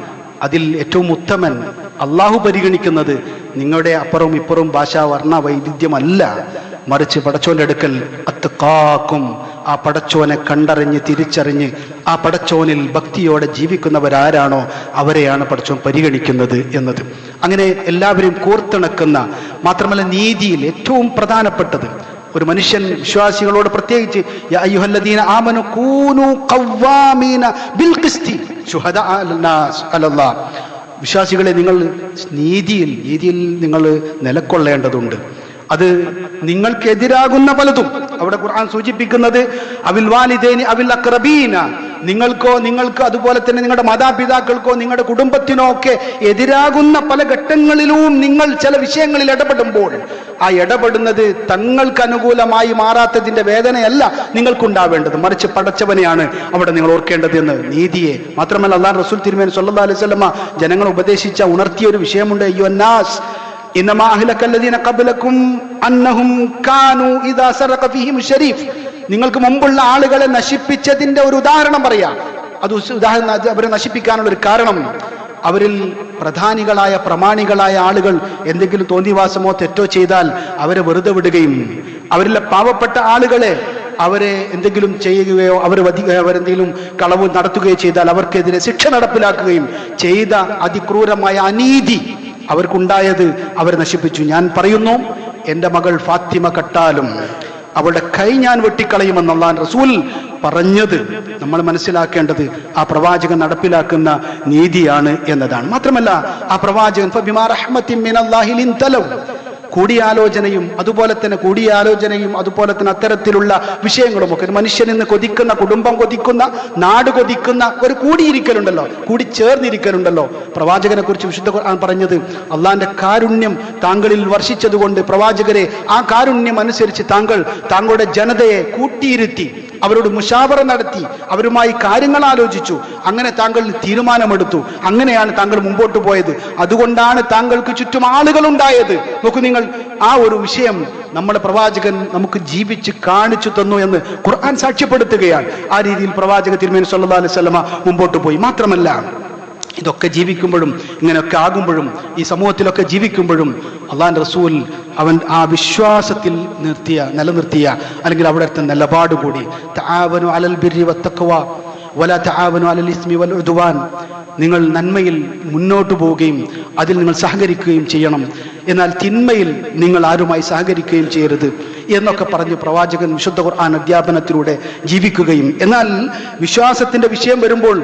S1: അതിൽ ഏറ്റവും ഉത്തമൻ അള്ളാഹു പരിഗണിക്കുന്നത് നിങ്ങളുടെ അപ്പുറവും ഇപ്പുറവും ഭാഷാ വർണ്ണ വൈവിധ്യമല്ല, മറിച്ച് പടച്ചോന്റെ അടുക്കൽ അത്ഖാക്കും, ആ പടച്ചോനെ കണ്ടറിഞ്ഞ് തിരിച്ചറിഞ്ഞ് ആ പടച്ചോനിൽ ഭക്തിയോടെ ജീവിക്കുന്നവരാരാണോ അവരെയാണ് പടച്ചോൻ പരിഗണിക്കുന്നത് എന്നത്. അങ്ങനെ എല്ലാവരും കോർത്തിണക്കുന്ന, മാത്രമല്ല നീതിയിൽ ഏറ്റവും പ്രധാനപ്പെട്ടത് ഒരു മനുഷ്യൻ വിശ്വാസികളോട് പ്രത്യേകിച്ച് യാ അയ്യുഹല്ലദീന ആമനു കൂനൂ ഖവ്വാമീന ബിൽ ഖിസ്തി ശുഹദാ അലന്നാസ് അലല്ലാഹ്, വിശ്വാസികളെ നിങ്ങൾ നീതിയിൽ നിങ്ങൾ നിലകൊള്ളേണ്ടതുണ്ട്. അത് നിങ്ങൾക്കെതിരാകുന്ന പലതും അവിടെ ഖുർആൻ സൂചിപ്പിക്കുന്നത് അവിൽ വാലിദൈനി അവിൽ അഖ്റബീന, നിങ്ങൾക്ക് അതുപോലെ തന്നെ നിങ്ങളുടെ മാതാപിതാക്കൾക്കോ നിങ്ങളുടെ കുടുംബത്തിനോ ഒക്കെ എതിരാകുന്ന പല ഘട്ടങ്ങളിലും നിങ്ങൾ ചില വിഷയങ്ങളിൽ ഇടപെടുമ്പോൾ ആ ഇടപെടുന്നത് തങ്ങൾക്ക് അനുകൂലമായി മാറാത്തതിന്റെ വേദനയല്ല നിങ്ങൾക്കുണ്ടാവേണ്ടത്, മറിച്ച് പടച്ചവനെയാണ് അവിടെ നിങ്ങൾ ഓർക്കേണ്ടത് എന്ന്. നീതിയെ മാത്രമല്ല അല്ലാഹു റസൂൽ തിരുമേനി സല്ലല്ലാഹു അലൈഹി വസല്ലമ ജനങ്ങളെ ഉപദേശിച്ച ഉണർത്തിയ ഒരു വിഷയമുണ്ട്. അയ്യുഹന്നാസ് ഇന്നമാ അഹ്ലകല്ലദീന ഖബ്ലകും അന്നഹും കാനൂ ഇദാ സറഖ ഫീഹിം ശരീഫ്, നിങ്ങൾക്ക് മുമ്പുള്ള ആളുകളെ നശിപ്പിച്ചതിന്റെ ഒരു ഉദാഹരണം പറയാം. ഉദാഹരണം അവരെ നശിപ്പിക്കാനുള്ള ഒരു കാരണം, അവരിൽ പ്രധാനികളായ പ്രമാണികളായ ആളുകൾ എന്തെങ്കിലും തോന്നിവാസമോ തെറ്റോ ചെയ്താൽ അവരെ വെറുതെ വിടുകയും അവരിലെ പാവപ്പെട്ട ആളുകളെ അവരെ എന്തെങ്കിലും ചെയ്യുകയോ അവരെന്തെങ്കിലും കളവ് നടത്തുകയോ ചെയ്താൽ അവർക്കെതിരെ ശിക്ഷ നടപ്പിലാക്കുകയും ചെയ്ത അതിക്രൂരമായ അനീതി അവർക്കുണ്ടായത് അവരെ നശിപ്പിച്ചു. ഞാൻ പറയുന്നു, എൻ്റെ മകൾ ഫാത്തിമ കട്ടാലും അവളുടെ കൈ ഞാൻ വെട്ടിക്കളയുമെന്ന് അല്ലാഹു റസൂൽ പറഞ്ഞത് നമ്മൾ മനസ്സിലാക്കേണ്ടത് ആ പ്രവാചകൻ നടപ്പിലാക്കുന്ന നീതിയാണ് എന്നതാണ്. മാത്രമല്ല ആ പ്രവാചകൻ ഫബിമാ റഹ്മത്തിൻ മിനല്ലാഹി ലിൻതലൗ, കൂടിയാലോചനയും അതുപോലെ തന്നെ അത്തരത്തിലുള്ള വിഷയങ്ങളുമൊക്കെ ഒരു മനുഷ്യൻ ഇന്ന് കൊതിക്കുന്ന, കുടുംബം കൊതിക്കുന്ന, നാട് കൊതിക്കുന്ന ഒരു കൂടിയിരിക്കലുണ്ടല്ലോ, കൂടി ചേർന്നിരിക്കലുണ്ടല്ലോ. പ്രവാചകനെ കുറിച്ച് വിശുദ്ധ ഖുർആൻ പറഞ്ഞത് അള്ളാന്റെ കാരുണ്യം താങ്കളിൽ വർഷിച്ചതുകൊണ്ട് പ്രവാചകരെ ആ കാരുണ്യം അനുസരിച്ച് താങ്കളുടെ ജനതയെ കൂട്ടിയിരുത്തി അവരോട് മുശാവറ നടത്തി അവരുമായി കാര്യങ്ങൾ ആലോചിച്ചു, അങ്ങനെ താങ്കൾ തീരുമാനമെടുത്തു, അങ്ങനെയാണ് താങ്കൾ മുമ്പോട്ട് പോയത്, അതുകൊണ്ടാണ് താങ്കൾക്ക് ചുറ്റും ആളുകൾ ഉണ്ടായത്. നോക്കൂ നിങ്ങൾ, ആ ഒരു വിഷയം നമ്മുടെ പ്രവാചകൻ നമുക്ക് ജീവിച്ച് കാണിച്ചു തന്നു എന്ന് ഖുർആൻ സാക്ഷ്യപ്പെടുത്തുകയാണ്. ആ രീതിയിൽ പ്രവാചക തിരുമേനി സല്ലല്ലാഹു അലൈഹി വസല്ലമ മുമ്പോട്ട് പോയി. മാത്രമല്ല ഇതൊക്കെ ജീവിക്കുമ്പോഴും ഇങ്ങനെയൊക്കെ ആകുമ്പോഴും ഈ സമൂഹത്തിലൊക്കെ ജീവിക്കുമ്പോഴും അള്ളാഹുവിന്റെ റസൂൽ അവൻ ആ വിശ്വാസത്തിൽ നിലനിർത്തിയ അല്ലെങ്കിൽ അവിടുത്തെ നിലപാട് കൂടി തആവനു അലൽ ബിർരി വത്തഖ്വ വലാ തആവനു അലൽ ഇസ്മി വൽ ഉദ്വാൻ, നിങ്ങൾ നന്മയിൽ മുന്നോട്ട് പോവുകയും അതിൽ നിങ്ങൾ സഹകരിക്കുകയും ചെയ്യണം, എന്നാൽ തിന്മയിൽ നിങ്ങൾ ആരുമായി സഹകരിക്കുകയും ചെയ്യരുത് എന്നൊക്കെ പറഞ്ഞ് പ്രവാചകൻ വിശുദ്ധ ഖുർആൻ അധ്യാപനത്തിലൂടെ ജീവിക്കുകയും, എന്നാൽ വിശ്വാസത്തിന്റെ വിഷയം വരുമ്പോൾ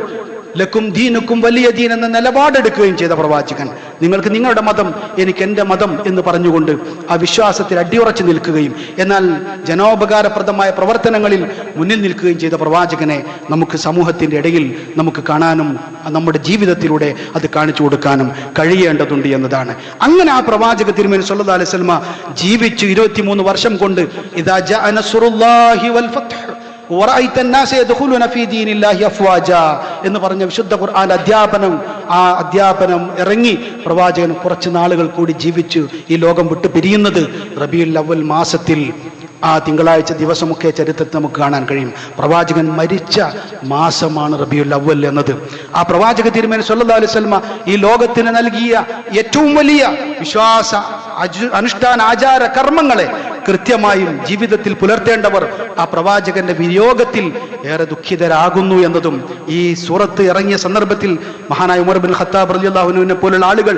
S1: ലക്കും ദീനുക്കും വലിയ ദീൻ എന്ന നിലപാടെടുക്കുകയും ചെയ്ത പ്രവാചകൻ, നിങ്ങൾക്ക് നിങ്ങളുടെ മതം, എനിക്ക് എൻ്റെ മതം എന്ന് പറഞ്ഞുകൊണ്ട് ആ വിശ്വാസത്തിൽ അടിയുറച്ചു നിൽക്കുകയും എന്നാൽ ജനോപകാരപ്രദമായ പ്രവർത്തനങ്ങളിൽ മുന്നിൽ നിൽക്കുകയും ചെയ്ത പ്രവാചകനെ നമുക്ക് സമൂഹത്തിൻ്റെ ഇടയിൽ നമുക്ക് കാണാനും നമ്മുടെ ജീവിതത്തിലൂടെ അത് കാണിച്ചു കൊടുക്കാനും കഴിയേണ്ടതുണ്ട് എന്നതാണ്. അങ്ങനെ ആ പ്രവാചക തിരുമേനി സല്ലല്ലാഹു അലൈഹി വസല്ലമ ജീവിച്ചു 23 വർഷം കൊണ്ട് ഇദാ ജാഅ നസ്റുല്ലാഹി വൽ ഫത്ഹ്, എന്ന് പറഞ്ഞ വിശുദ്ധ ഖുർആൻ അധ്യാപനം ഇറങ്ങി പ്രവാചകൻ കുറച്ച് നാളുകൾ കൂടി ജീവിച്ചു ഈ ലോകം വിട്ടു പിരിയുന്നത് റബീഉൽ അവ്വൽ മാസത്തിൽ ആ തിങ്കളാഴ്ച ദിവസമൊക്കെ ചരിത്രത്തിൽ നമുക്ക് കാണാൻ കഴിയും. പ്രവാചകൻ മരിച്ച മാസമാണ് റബീഉൽ അവ്വൽ എന്നത്. ആ പ്രവാചക തിരുമേനി സല്ലല്ലാഹു അലൈഹി വസല്ലമ ഈ ലോകത്തിന് നൽകിയ ഏറ്റവും വലിയ വിശ്വാസ അനുഷ്ഠാന ആചാര കർമ്മങ്ങളെ കൃത്യമായും ജീവിതത്തിൽ പുലർത്തേണ്ടവർ ആ പ്രവാചകന്റെ വിയോഗത്തിൽ ഏറെ ദുഃഖിതരാകുന്നു എന്നതും ഈ സൂറത്ത് ഇറങ്ങിയ സന്ദർഭത്തിൽ മഹാനായ ഉമർ ബിൻ ഖത്താബ് റളിയല്ലാഹു അൻഹുവിനെ പോലുള്ള ആളുകൾ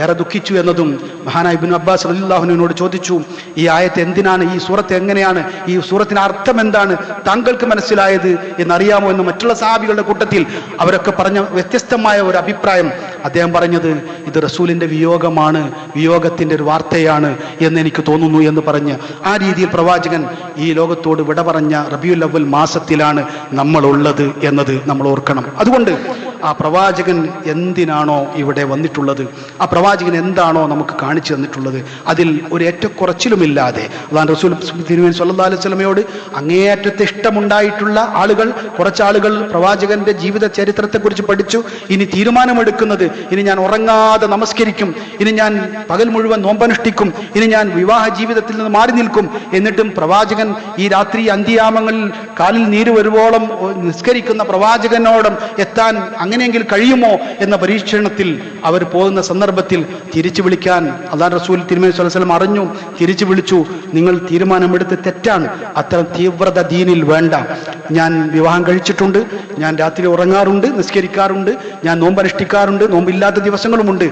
S1: ഏറെ ദുഃഖിച്ചു എന്നതും മഹാനായ ഇബ്നു അബ്ബാസ് റളിയല്ലാഹു അൻഹുവിനോട് ചോദിച്ചു, ഈ ആയത്ത് എന്തിനാണ്, ഈ സൂറത്ത് എങ്ങനെയാണ്, ഈ സൂറത്തിന് അർത്ഥം എന്താണ് താങ്കൾക്ക് മനസ്സിലായത് എന്നറിയാമോ എന്ന് മറ്റുള്ള സഹാബികളുടെ കൂട്ടത്തിൽ അവരൊക്കെ പറഞ്ഞ വ്യത്യസ്തമായ ഒരു അഭിപ്രായം. അദ്ദേഹം പറഞ്ഞത് ഇത് റസൂലിന്റെ വിയോഗമാണ്, വിയോഗത്തിന്റെ ഒരു വാർത്തയാണ് എന്ന് എനിക്ക് തോന്നുന്നു എന്ന് പറഞ്ഞ് ആ രീതിയിൽ പ്രവാചകൻ ഈ ലോകത്തോട് വിട പറഞ്ഞ റബീഉൽ അവ്വൽ മാസത്തിലാണ് നമ്മൾ ഉള്ളത് എന്നത് നമ്മൾ ഓർക്കണം. അതുകൊണ്ട് ആ പ്രവാചകൻ എന്തിനാണോ ഇവിടെ വന്നിട്ടുള്ളത്, ആ പ്രവാചകൻ എന്താണോ നമുക്ക് കാണിച്ചു തന്നിട്ടുള്ളത്, അതിൽ ഒരു ഏറ്റക്കുറച്ചിലുമില്ലാതെ അല്ലാഹു റസൂൽ തിരുമേനി സല്ലല്ലാഹു അലൈഹി വസല്ലമയോട് അങ്ങേയറ്റത്തെ ഇഷ്ടമുണ്ടായിട്ടുള്ള ആളുകൾ, കുറച്ചാളുകൾ പ്രവാചകന്റെ ജീവിത ചരിത്രത്തെക്കുറിച്ച് പഠിച്ചു. ഇനി തീരുമാനമെടുക്കുന്നത്, ഇനി ഞാൻ ഉറങ്ങാതെ നമസ്കരിക്കും, ഇനി ഞാൻ പകൽ മുഴുവൻ നോമ്പനുഷ്ഠിക്കും, ഇനി ഞാൻ വിവാഹ ജീവിതത്തിൽ നിന്ന് മാറി നിൽക്കും. എന്നിട്ടും പ്രവാചകൻ ഈ രാത്രി അന്ത്യയാമങ്ങളിൽ കാലിൽ നീര് വരുവോളം നിസ്കരിക്കുന്ന പ്രവാചകനോടും എത്താൻ അങ്ങനെയെങ്കിൽ കഴിയുമോ എന്ന പരീക്ഷണത്തിൽ അവർ പോകുന്ന സന്ദർഭത്തിൽ തിരിച്ചു വിളിക്കാൻ അല്ലാഹു റസൂൽ തിരുമേനി സ്വല്ലല്ലാഹു അലൈഹി വസല്ലം അറിഞ്ഞു, തിരിച്ചു വിളിച്ചു. നിങ്ങൾ തീരുമാനമെടുത്ത് തെറ്റാണ്, അത്തരം തീവ്രത ദീനിൽ വേണ്ട. ഞാൻ വിവാഹം കഴിച്ചിട്ടുണ്ട്, ഞാൻ രാത്രി ഉറങ്ങാറുണ്ട്, നിസ്കരിക്കാറുണ്ട്, ഞാൻ നോമ്പനുഷ്ഠിക്കാറുണ്ട്, നോമ്പില്ലാത്ത ദിവസങ്ങളുമുണ്ട്.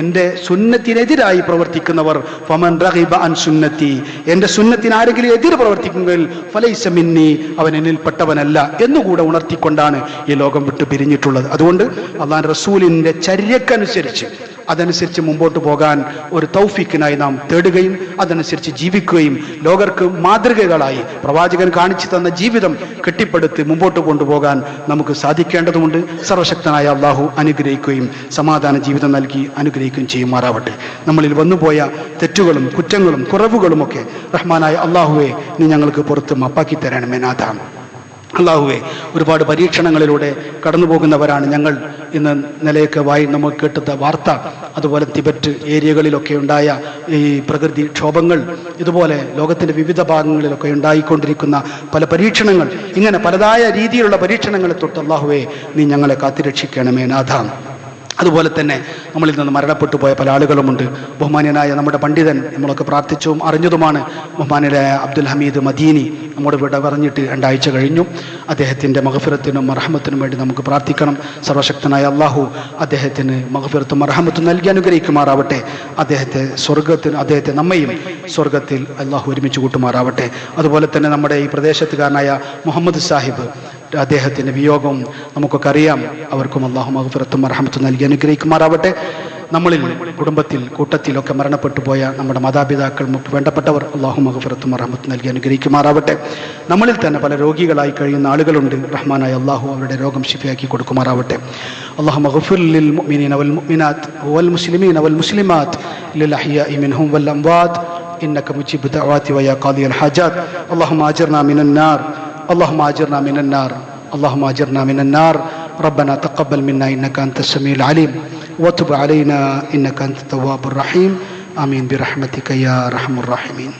S1: എൻ്റെ സുന്നത്തിനെതിരായി പ്രവർത്തിക്കുന്നവർ ഫമൻ റഗിബ അൻ സുന്നത്തി, എൻ്റെ സുന്നത്തിന് ആരെങ്കിലും എതിര് പ്രവർത്തിക്കുമെങ്കിൽ ഫലൈസ മിന്നി, അവൻ എന്നിൽപ്പെട്ടവനല്ല എന്നുകൂടെ ഉണർത്തിക്കൊണ്ടാണ് ഈ ലോകം വിട്ടു പിരിഞ്ഞിട്ടുള്ളത്. അതുകൊണ്ട് അല്ലാഹു റസൂലിന്റെ ചര്യക്കനുസരിച്ച് അതനുസരിച്ച് മുമ്പോട്ട് പോകാൻ ഒരു തൗഫീക്കിനായി നാം തേടുകയും അതനുസരിച്ച് ജീവിക്കുകയും ലോകർക്ക് മാതൃകകളായി പ്രവാചകൻ കാണിച്ചു തന്ന ജീവിതം കെട്ടിപ്പടുത്ത് മുമ്പോട്ട് കൊണ്ടുപോകാൻ നമുക്ക് സാധിക്കേണ്ടതുണ്ട്. സർവശക്തനായ അള്ളാഹു അനുഗ്രഹിക്കുകയും സമാധാന ജീവിതം നൽകി അനുഗ്രഹിക്കുകയും ചെയ്യുമാറാവട്ടെ. നമ്മളിൽ വന്നുപോയ തെറ്റുകളും കുറ്റങ്ങളും കുറവുകളുമൊക്കെ റഹ്മാനായ അള്ളാഹുവെ നീ ഞങ്ങൾക്ക് പുറത്ത് മാപ്പാക്കി തരണമേ നാഥാണ്. അള്ളാഹുവെ, ഒരുപാട് പരീക്ഷണങ്ങളിലൂടെ കടന്നു പോകുന്നവരാണ് ഞങ്ങൾ. ഇന്ന് നിലയൊക്കെ നമ്മൾ കേട്ട വാർത്ത, അതുപോലെ തിബറ്റ് ഏരിയകളിലൊക്കെ ഉണ്ടായ ഈ പ്രകൃതി ക്ഷോഭങ്ങൾ, ഇതുപോലെ ലോകത്തിൻ്റെ വിവിധ ഭാഗങ്ങളിലൊക്കെ ഉണ്ടായിക്കൊണ്ടിരിക്കുന്ന പല പരീക്ഷണങ്ങൾ, ഇങ്ങനെ പലതായ രീതിയിലുള്ള പരീക്ഷണങ്ങളെ തൊട്ട് അള്ളാഹുവെ നീ ഞങ്ങളെ കാത്തുരക്ഷിക്കണമേ നാഥ. അതുപോലെ തന്നെ നമ്മളിൽ നിന്ന് മരണപ്പെട്ടു പോയ പല ആളുകളുമുണ്ട്. ബഹുമാന്യനായ നമ്മുടെ പണ്ഡിതൻ, നമ്മളൊക്കെ പ്രാർത്ഥിച്ചതും അറിഞ്ഞതുമാണ്, ബഹുമാന്യനായ അബ്ദുൽ ഹമീദ് മദീനി നമ്മോട് വിട പറഞ്ഞിട്ട് 2 ആഴ്ച കഴിഞ്ഞു. അദ്ദേഹത്തിൻ്റെ മഗ്ഫിറത്തിനും മർഹമത്തിനും വേണ്ടി നമുക്ക് പ്രാർത്ഥിക്കണം. സർവശക്തനായ അള്ളാഹു അദ്ദേഹത്തിന് മഗ്ഫിറത്തും മർഹമത്തും നൽകി അനുഗ്രഹിക്കുമാറാവട്ടെ. അദ്ദേഹത്തെ നമ്മയും സ്വർഗത്തിൽ അള്ളാഹു ഒരുമിച്ച് കൂട്ടുമാറാവട്ടെ. അതുപോലെ തന്നെ നമ്മുടെ ഈ പ്രദേശത്തുകാരനായ മുഹമ്മദ് സാഹിബ്, അദ്ദേഹത്തിൻ്റെ വിയോഗം നമുക്കൊക്കെ അറിയാം. അവർക്കും അള്ളാഹു മഗ്ഫിറത്തും മർഹമത്തും നൽകി അനുഗ്രഹിക്കുമാറാവട്ടെ. നമ്മളിൽ കുടുംബത്തിൽ കൂട്ടത്തിലൊക്കെ മരണപ്പെട്ടു പോയ നമ്മുടെ മാതാപിതാക്കൾ വേണ്ടപ്പെട്ടവർ അള്ളാഹു മഗ്ഫിറത്തും മർഹമത്തും നൽകി അനുഗ്രഹിക്കുമാറാവട്ടെ. നമ്മളിൽ തന്നെ പല രോഗികളായി കഴിയുന്ന ആളുകളുണ്ട്. റഹ്മാനായ അള്ളാഹു അവരുടെ രോഗം ശിഫയാക്കി കൊടുക്കുമാറാവട്ടെ. അല്ലാഹു മഗ്ഫിർ ലിൽ മുഅ്മിനീന വൽ മുഅ്മിനാത്ത് വൽ മുസ്ലിമീന വൽ മുസ്ലിമാത്ത് ലിൽ അഹ്യാഇ മിൻഹും വൽ അംവാത്ത് ഇന്നക മുജീബു ദഅവാതി വയാ ഖാദിയൽ ഹാജാത്ത്. അല്ലാഹുമ്മ അജിർനാ മിനൻ നാർ, اللهم أجرنا من النار، اللهم أجرنا من النار. ربنا تقبل منا إنك أنت السميع العليم وتب علينا إنك أنت التواب الرحيم. آمين برحمتك يا أرحم الراحمين.